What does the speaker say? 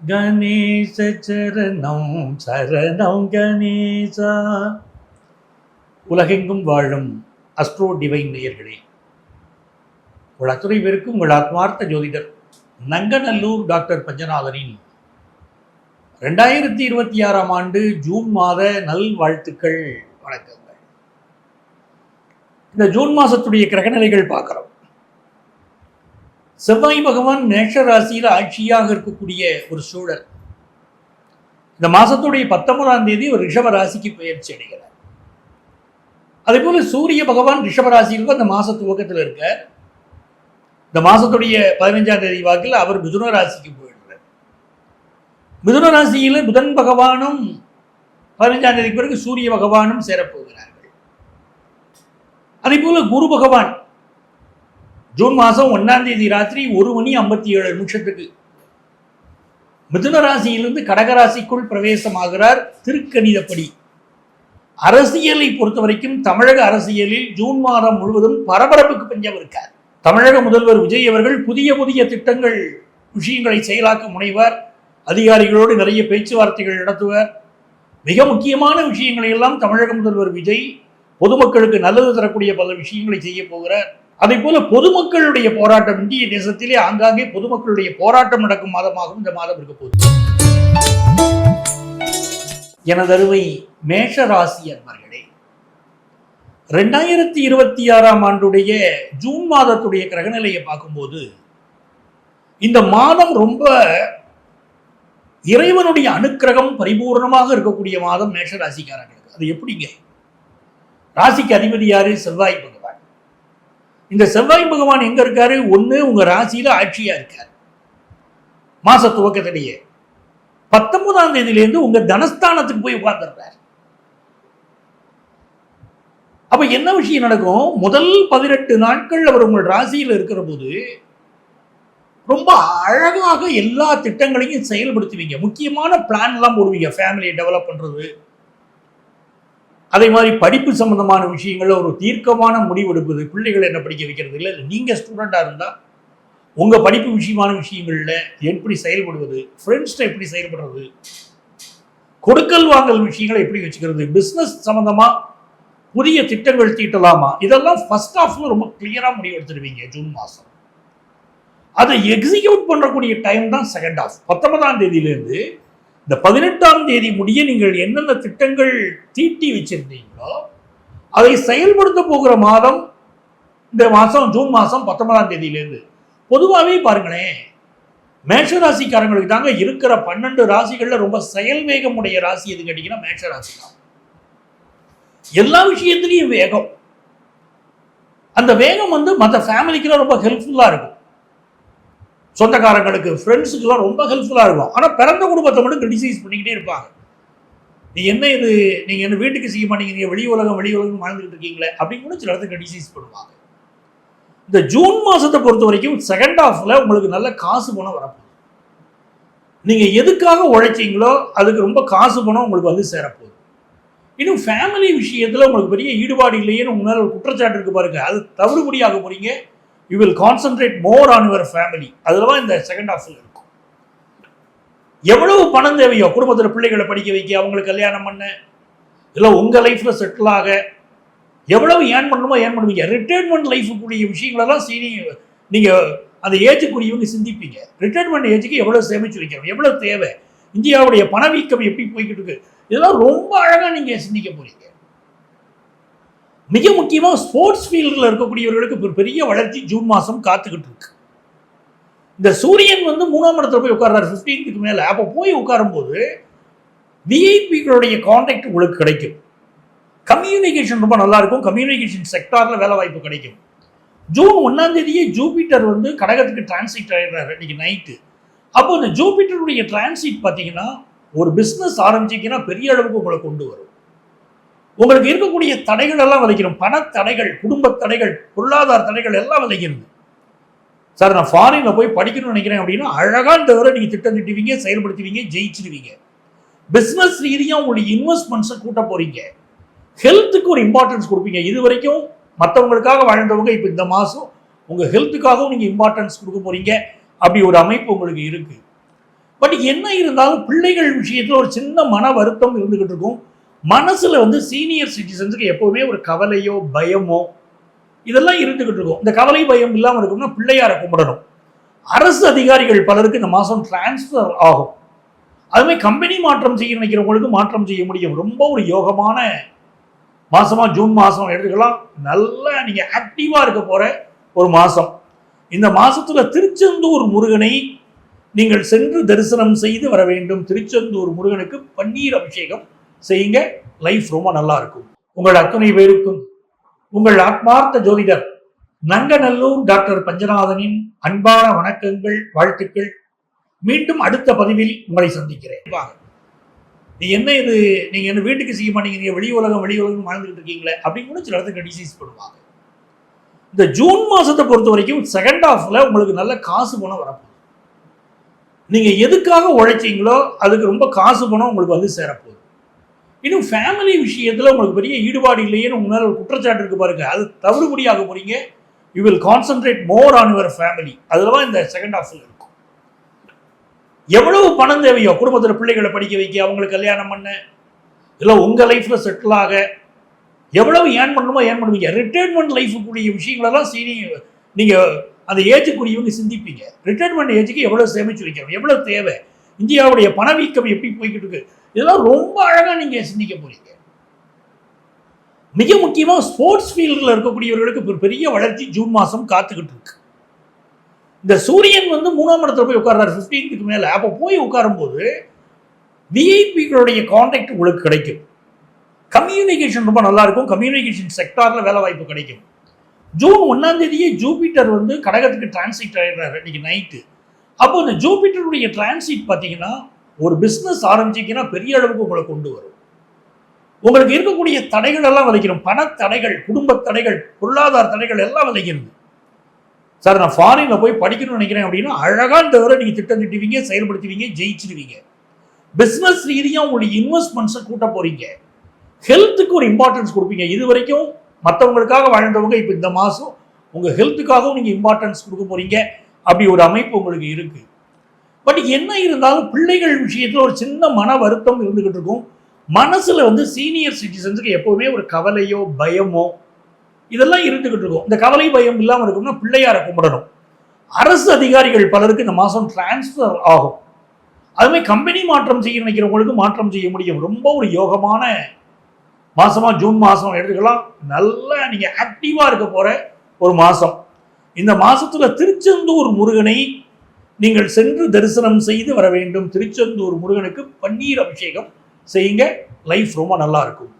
கணேச சரணம் சரணம் கணேசா. உலகெங்கும் வாழும் அஸ்ட்ரோ டிவைன் நேயர்களே, உங்கள் அத்துறை பேருக்கு உங்கள் ஆத்மார்த்த ஜோதிடர் நங்கநல்லூர் டாக்டர் பஞ்சநாதனின் 2026 ஆண்டு ஜூன் மாத நல் வாழ்த்துக்கள், வணக்கங்கள். இந்த ஜூன் மாசத்துடைய கிரகநிலைகள் பார்க்கிறோம். செவ்வாய் பகவான் மேஷ ராசியில் ஆட்சியாக இருக்கக்கூடிய ஒரு சூழல். இந்த மாசத்துடைய 19ஆம் தேதி ஒரு ரிஷப ராசிக்கு பயிற்சி அடைகிறார். அதே போல சூரிய பகவான் ரிஷப ராசிக்கு அந்த மாச துவக்கத்தில் இருக்க. இந்த மாசத்துடைய 15ஆம் தேதி வாக்கில் அவர் மிதுன ராசிக்கு போயிடுறார். மிதுன ராசியில் புதன் பகவானும் 15ஆம் தேதிக்கு பிறகு சூரிய பகவானும் சேரப்போகிறார்கள். அதே போல குரு பகவான் ஜூன் மாதம் 1ஆம் தேதி ராத்திரி 1:57 மிதுன ராசியிலிருந்து கடகராசிக்குள் பிரவேசமாகிறார். திருக்கணிதப்படி அரசியலை பொறுத்த வரைக்கும் தமிழக அரசியலில் ஜூன் மாதம் முழுவதும் பரபரப்புக்கு பஞ்சம் இருக்கார். தமிழக முதல்வர் விஜய் அவர்கள் புதிய புதிய திட்டங்கள் விஷயங்களை செயலாக்க முனைவார். அதிகாரிகளோடு நிறைய பேச்சுவார்த்தைகள் நடத்துவார். மிக முக்கியமான விஷயங்களை எல்லாம் தமிழக முதல்வர் விஜய் பொதுமக்களுக்கு நல்லது தரக்கூடிய பல விஷயங்களை செய்ய போகிறார். அதே போல பொதுமக்களுடைய போராட்டம், இந்திய தேசத்திலே ஆங்காங்கே பொதுமக்களுடைய போராட்டம் நடக்கும் மாதமாகவும் இந்த மாதம் இருக்க போகுது. எனதருமை மேஷ ராசி அன்பர்களே, 2026 ஆண்டுடைய ஜூன் மாதத்துடைய கிரகநிலையை பார்க்கும்போது இந்த மாதம் ரொம்ப இறைவனுடைய அனுக்கிரகம் பரிபூர்ணமாக இருக்கக்கூடிய மாதம் மேஷ ராசிக்காரர்களுக்கு. அது எப்படிங்க? ராசிக்கு அதிபதி யாரு? செவ்வாய் பகவான். இந்த செவ்வாய் பகவான் எங்க இருக்காரு? ஒண்ணு உங்க ராசியில ஆட்சியா இருக்காரு. மாச துவக்கத்திலேயே 19ஆம் தேதியிலிருந்து உங்க தனஸ்தானத்துக்கு போய் உட்கார்ந்துடுறாரு. அப்ப என்ன விஷயம் நடக்கும்? முதல் 18 நாட்கள் அவர் உங்கள் ராசியில் இருக்கிற போது ரொம்ப அழகாக எல்லா திட்டங்களையும் செயல்படுத்துவீங்க. முக்கியமான பிளான் எல்லாம் போடுவீங்க. ஃபேமிலியை டெவலப் பண்றது, அதே மாதிரி படிப்பு சம்பந்தமான விஷயங்கள்ல ஒரு தீர்க்கமான முடிவெடுப்பது. பிள்ளைகளை என்ன படிக்க வைக்கிறது இல்லை, நீங்க ஸ்டூடெண்டா இருந்தா உங்க படிப்பு விஷயமான விஷயங்கள்ல எப்படி செயல்படுவது, ஃப்ரெண்ட்ஸ்ட எப்படி செயல்படுறது, கொடுக்கல் வாங்கல் விஷயங்களை எப்படி வச்சுக்கிறது, பிசினஸ் சம்பந்தமா புதிய திட்டங்கள் தீட்டலாமா, இதெல்லாம் ஃபர்ஸ்ட் ஹாஃப்ல ரொம்ப கிளியரா முடிவு எடுத்துருவீங்க ஜூன் மாசம். அதை எக்ஸிக்யூட் பண்ணக்கூடிய டைம் தான் செகண்ட் ஹாஃப். 19ஆம் தேதியிலிருந்து இந்த 18ஆம் தேதி முடிய நீங்கள் என்னென்ன திட்டங்கள் தீட்டி வச்சிருந்தீங்களோ அதை செயல்படுத்த போகிற மாதம் இந்த மாதம் ஜூன் மாதம் 19ஆம் தேதியிலேருந்து. பொதுவாகவே பாருங்களேன், மேஷ ராசிக்காரங்களுக்கு தாங்க இருக்கிற 12 ராசிகள்ல ரொம்ப செயல் வேகம் உடைய ராசி எது கேட்டீங்கன்னா மேஷ ராசி தான். எல்லா விஷயத்திலையும் வேகம். அந்த வேகம் மற்ற ஃபேமிலிக்கெல்லாம் ரொம்ப ஹெல்ப்ஃபுல்லா இருக்கும். சொந்தக்காரங்களுக்கு, ஃப்ரெண்ட்ஸுக்கெல்லாம் ரொம்ப ஹெல்ப்ஃபுல்லாக இருக்கும். ஆனால் பிறந்த குடும்பத்தை மட்டும் கிரிட்டிசைஸ் பண்ணிக்கிட்டே இருப்பாங்க. நீ என்ன இது, நீங்கள் என்ன வீட்டுக்கு செய்ய மாட்டேங்கிறீங்க, வெளி உலகம் வாழ்ந்துகிட்டு இருக்கீங்களே அப்படின்னு கூட சில இடத்துல கிரிட்டிசைஸ் பண்ணுவாங்க. இந்த ஜூன் மாதத்தை பொறுத்த வரைக்கும் செகண்ட் ஹாஃப்ல உங்களுக்கு நல்ல காசு பணம் வரப்போகுது. நீங்கள் எதுக்காக உழைச்சிங்களோ அதுக்கு ரொம்ப காசு பணம் உங்களுக்கு சேரப்போகுது. இன்னும் ஃபேமிலி விஷயத்தில் உங்களுக்கு பெரிய ஈடுபாடு இல்லையேன்னு உங்க மேலே ஒரு குற்றச்சாட்டு இருக்கு பாருங்க, அது தவிடுபடியாக போறீங்க. You will concentrate more on your family. அதுதான் இந்த செகண்ட் ஹாஃப்ல இருக்கும். எவ்வளவு பணம் தேவையோ குடும்பத்தில் பிள்ளைகளை படிக்க வைக்க, அவங்களுக்கு கல்யாணம் பண்ண, இல்லை உங்க லைஃப்ல செட்டில் ஆக எவ்வளவு ஏர்ன் பண்ணணுமோ ஏர்ன் பண்ணுவீங்க. ரிட்டையர்மெண்ட் லைஃபுக்குரிய விஷயங்களெல்லாம் நீங்க அந்த ஏஜுக்குரியவங்க சிந்திப்பீங்க. ரிட்டையர்மெண்ட் ஏஜுக்கு எவ்வளவு சேமிச்சு வைக்கணும், எவ்வளவு தேவை, இந்தியாவுடைய பணவீக்கம் எப்படி போய்கிட்டு இருக்கு, இதெல்லாம் ரொம்ப அழகா நீங்க சிந்திக்க போறீங்க. மிக முக்கியமாக ஸ்போர்ட்ஸ் ஃபீல்டில் இருக்கக்கூடியவர்களுக்கு ஒரு பெரிய வளர்ச்சி ஜூன் மாதம் காத்துக்கிட்டு இருக்கு. இந்த சூரியன் 3ஆம் இடத்துல போய் உட்கார்றாரு 15க்கு மேலே. அப்போ போய் உட்காரும் போது விஐபிகளுடைய கான்டாக்ட் உங்களுக்கு கிடைக்கும். கம்யூனிகேஷன் ரொம்ப நல்லா இருக்கும். கம்யூனிகேஷன் செக்டாரில் வேலை வாய்ப்பு கிடைக்கும். ஜூன் 1ஆம் தேதியே ஜூபிட்டர் கடகத்துக்கு டிரான்சிட் ஆயிடுறாரு இன்னைக்கு நைட்டு. அப்போ இந்த ஜூபிட்டருடைய டிரான்சிட் பார்த்தீங்கன்னா ஒரு பிஸ்னஸ் ஆரம்பிச்சிங்கன்னா பெரிய அளவுக்கு உங்களை கொண்டு வரும். உங்களுக்கு இருக்கக்கூடிய தடைகள் எல்லாம் விளைக்கிறோம். பண தடைகள், குடும்ப தடைகள், பொருளாதார தடைகள் எல்லாம் விளைக்கிறது. சார் நான் ஃபாரின்ல போய் படிக்கணும்னு நினைக்கிறேன் அப்படின்னா அழகா இந்த வரை நீங்க திட்டம் திட்டுவீங்க, செயல்படுத்துவீங்க, ஜெயிச்சிருவீங்க. பிசினஸ் ரீதியாக உங்களுடைய இன்வெஸ்ட்மெண்ட்ஸை கூட்ட போறீங்க. ஹெல்த்துக்கு ஒரு இம்பார்ட்டன்ஸ் கொடுப்பீங்க. இது வரைக்கும் மற்றவங்களுக்காக வாழ்ந்தவங்க இப்போ இந்த மாதம் உங்கள் ஹெல்த்துக்காகவும் நீங்கள் இம்பார்ட்டன்ஸ் கொடுக்க போறீங்க. அப்படி ஒரு அமைப்பு உங்களுக்கு இருக்கு. பட் என்ன இருந்தாலும் பிள்ளைகள் விஷயத்துல ஒரு சின்ன மன வருத்தம் இருந்துகிட்டு இருக்கும். மனசுல வந்து சீனியர் சிட்டிசன்ஸுக்கு எப்பவுமே ஒரு கவலையோ பயமோ இதெல்லாம் இருந்துகிட்டு இருக்கும். இந்த கவலை பயம் இல்லாமல் இருக்கும்னா பிள்ளையாரை கும்பிடணும். அரசு அதிகாரிகள் பலருக்கு இந்த மாதம் டிரான்ஸ்ஃபர் ஆகும். அதுமாதிரி கம்பெனி மாற்றம் செய்ய நினைக்கிறவங்களுக்கு மாற்றம் செய்ய முடியும். ரொம்ப ஒரு யோகமான மாசமா ஜூன் மாதம் எடுத்துக்கலாம். நல்லா நீங்கள் ஆக்டிவாக இருக்க போகிற ஒரு மாதம். இந்த மாதத்தில் திருச்செந்தூர் முருகனை நீங்கள் சென்று தரிசனம் செய்து வர வேண்டும். திருச்செந்தூர் முருகனுக்கு பன்னீர் அபிஷேகம் செய்யுங்க. லைஃப் ரொம்ப நல்லா இருக்கும். உங்கள் அத்தனை பேருக்கும் உங்கள் ஆத்மார்த்த ஜோதிடர் நங்கநல்லூர் டாக்டர் பஞ்சநாதனின் அன்பான வணக்கங்கள், வாழ்த்துக்கள். மீண்டும் அடுத்த பதிவில் உங்களை சந்திக்கிறேன். நீ என்ன இது, நீங்க என்ன வீட்டுக்கு செய்ய மாட்டேங்கிறீங்க, வெளி உலகம் வாழ்ந்துட்டு இருக்கீங்களே அப்படின்னு கூட சில இடத்துக்கு டிசைஸ் பண்ணுவாங்க. இந்த ஜூன் மாசத்தை பொறுத்த வரைக்கும் செகண்ட் ஹாஃப்ல உங்களுக்கு நல்ல காசு பணம் வரப்போகுது. நீங்க எதுக்காக உழைச்சீங்களோ அதுக்கு ரொம்ப காசு பணம் உங்களுக்கு வந்து சேரப்போகுது. இன்னும் ஃபேமிலி விஷயத்துல உங்களுக்கு பெரிய ஈடுபாடு இல்லையேன்னு உங்க மேல ஒரு குற்றச்சாட்டு இருக்கு பாருங்க, அது தவிடுபடியாக போறீங்க. You will concentrate more on your family. அதுதான் இந்த செகண்ட் ஹாஃப்ல இருக்கும். எவ்வளவு பணம் தேவையோ குடும்பத்தில் பிள்ளைகளை படிக்க வைக்க, அவங்களுக்கு கல்யாணம் பண்ண, இல்லை உங்க லைஃப்ல செட்டில் ஆக எவ்வளவு ஏர்ன் பண்ணணுமோ ஏர்ன் பண்ணுவீங்க. ரிட்டையர்மெண்ட் லைஃபுக்குரிய விஷயங்களெல்லாம் நீங்க அந்த ஏஜுக்குரியவங்க சிந்திப்பீங்க. ரிட்டையர்மெண்ட் ஏஜுக்கு எவ்வளவு சேமிச்சு வைக்கணும், எவ்வளவு தேவை, இந்தியாவுடைய பணவீக்கம் எப்படி போய்கிட்டு இருக்கு, இதெல்லாம் ரொம்ப அழகா நீங்க சிந்திக்க போறீங்க. மிக முக்கியமா ஸ்போர்ட்ஸ் ஃபீல்டில் இருக்கக்கூடியவர்களுக்கு பெரிய வளர்ச்சி ஜூன் மாதம் காத்துக்கிட்டு இருக்கு. இந்த சூரியன் வந்து 3ஆம் இடத்துல போய் உட்கார்றாரு 15க்கு மேல. அப்போ போய் உட்காரும் போது விஐபிகளுடைய கான்டாக்ட் உங்களுக்கு கிடைக்கும். கம்யூனிகேஷன் ரொம்ப நல்லா இருக்கும். கம்யூனிகேஷன் செக்டார்ல வேலை வாய்ப்பு கிடைக்கும். ஜூன் 1ஆம் தேதியே ஜூபிட்டர் வந்து கடகத்துக்கு டிரான்சிட் ஆயிடுறாரு இன்னைக்கு நைட்டு. அப்போ இந்த ஜூபிட்டருடைய டிரான்சிட் பார்த்தீங்கன்னா ஒரு பிஸ்னஸ் ஆரம்பிச்சிங்கன்னா பெரிய அளவுக்கு உங்களை கொண்டு வரும். உங்களுக்கு இருக்கக்கூடிய தடைகள் எல்லாம் விளைக்கணும். பண தடைகள், குடும்ப தடைகள், பொருளாதார தடைகள் எல்லாம் விளைக்கிறது. சார் நான் ஃபாரின்ல போய் படிக்கணும்னு நினைக்கிறேன் அப்படின்னா அழகா இந்த வரை நீங்க திட்டம் திட்டுவீங்க, செயல்படுத்துவீங்க, ஜெயிச்சிருவீங்க. பிசினஸ் ரீதியாக உங்களுடைய இன்வெஸ்ட்மெண்ட்ஸை கூட்ட போறீங்க. ஹெல்த்துக்கு ஒரு இம்பார்ட்டன்ஸ் கொடுப்பீங்க. இது வரைக்கும் மற்றவங்களுக்காக வாழ்ந்தவங்க இப்போ இந்த மாதம் உங்க ஹெல்த்துக்காகவும் நீங்க இம்பார்ட்டன்ஸ் கொடுக்க போறீங்க. அப்படி ஒரு அமைப்பு உங்களுக்கு இருக்கு. பட் என்ன இருந்தாலும் பிள்ளைகள் விஷயத்துல ஒரு சின்ன மன வருத்தம் இருந்துகிட்டு இருக்கும். மனசுல வந்து சீனியர் சிட்டிசன்ஸுக்கு எப்பவுமே ஒரு கவலையோ பயமோ இதெல்லாம் இருந்துகிட்டு இருக்கும். இந்த கவலை பயம் இல்லாமல் இருக்கும்னா பிள்ளையாரை கும்பிடணும். அரசு அதிகாரிகள் பலருக்கு இந்த மாதம் டிரான்ஸ்ஃபர் ஆகும். அதுமாதிரி கம்பெனி மாற்றம் செய்ய நினைக்கிறவங்களுக்கு மாற்றம் செய்ய முடியும். ரொம்ப ஒரு யோகமான மாசமா ஜூன் மாதம் எடுத்துக்கலாம். நல்லா நீங்க ஆக்டிவா இருக்க போற ஒரு மாதம். இந்த மாசத்துல திருச்செந்தூர் முருகனை நீங்கள் சென்று தரிசனம் செய்து வர வேண்டும். திருச்செந்தூர் முருகனுக்கு பன்னீர் அபிஷேகம் செய்யுங்க. லைஃப் ரொம்ப நல்லா இருக்கும்.